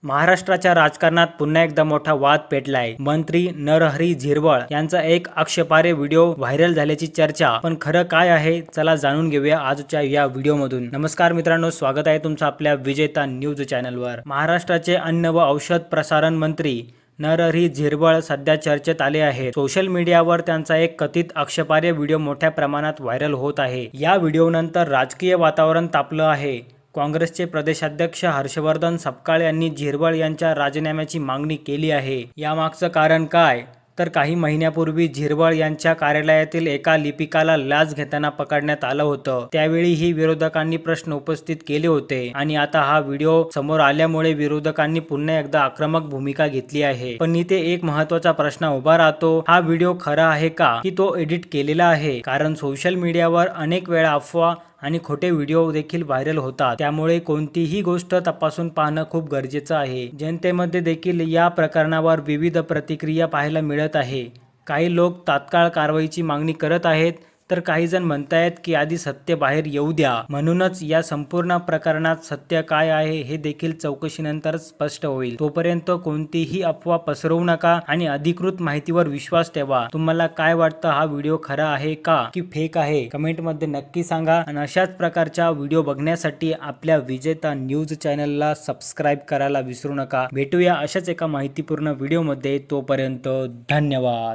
महाराष्ट्राच्या राजकारणात पुन्हा एकदा मोठा वाद पेटलाय। मंत्री नरहरी झिरवळ यांचा एक आक्षेपार्ह व्हिडिओ व्हायरल झाल्याची चर्चा। पण खरं काय आहे, चला जाणून घेऊया आजच्या या व्हिडिओमधून। नमस्कार मित्रांनो, स्वागत आहे तुमचं आपल्या विजेता न्यूज चॅनलवर। महाराष्ट्राचे अन्न व औषध प्रसारण मंत्री नरहरी झिरवळ सध्या चर्चेत आले आहेत। सोशल मीडियावर त्यांचा एक कथित आक्षेपार्ह व्हिडिओ मोठ्या प्रमाणात व्हायरल होत आहे। या व्हिडिओनंतर राजकीय वातावरण तापलं आहे। काँग्रेसचे प्रदेशाध्यक्ष हर्षवर्धन सपकाळ यांनी झिरवळ यांच्या राजीनाम्याची मागणी केली आहे। यामागचं कारण काय, तर काही महिन्यापूर्वी झिरवळ यांच्या कार्यालयातील एका लिपिकाला लाच घेताना पकडण्यात आलं होतं। त्यावेळीही विरोधकांनी प्रश्न उपस्थित केले होते आणि आता हा व्हिडिओ समोर आल्यामुळे विरोधकांनी पुन्हा एकदा आक्रमक भूमिका घेतली आहे। पण इथे एक महत्त्वाचा प्रश्न उभा राहतो, हा व्हिडिओ खरा आहे का की तो एडिट केलेला आहे? कारण सोशल मीडियावर अनेक वेळा अफवा आणि खोटे व्हिडिओ देखील व्हायरल होतात। त्यामुळे कोणतीही गोष्ट तपासून पाहणं खूप गरजेचं आहे। जनतेमध्ये देखील या प्रकरणावर विविध प्रतिक्रिया पाहायला मिळत आहे। काही लोक तात्काळ कारवाईची मागणी करत आहेत, तर काही जण म्हणतायत की आधी सत्य बाहेर येऊ द्या। म्हणूनच या संपूर्ण प्रकरणात सत्य काय आहे हे देखील चौकशीनंतर स्पष्ट होईल। तोपर्यंत कोणतीही अफवा पसरवू नका आणि अधिकृत माहितीवर विश्वास ठेवा। तुम्हाला काय वाटतं, हा व्हिडिओ खरा आहे का की फेक आहे? कमेंटमध्ये नक्की सांगा। आणि अशाच प्रकारच्या व्हिडिओ बघण्यासाठी आपल्या विजेता न्यूज चॅनलला सबस्क्राईब करायला विसरू नका। भेटूया अशाच एका माहितीपूर्ण व्हिडिओमध्ये, तोपर्यंत धन्यवाद।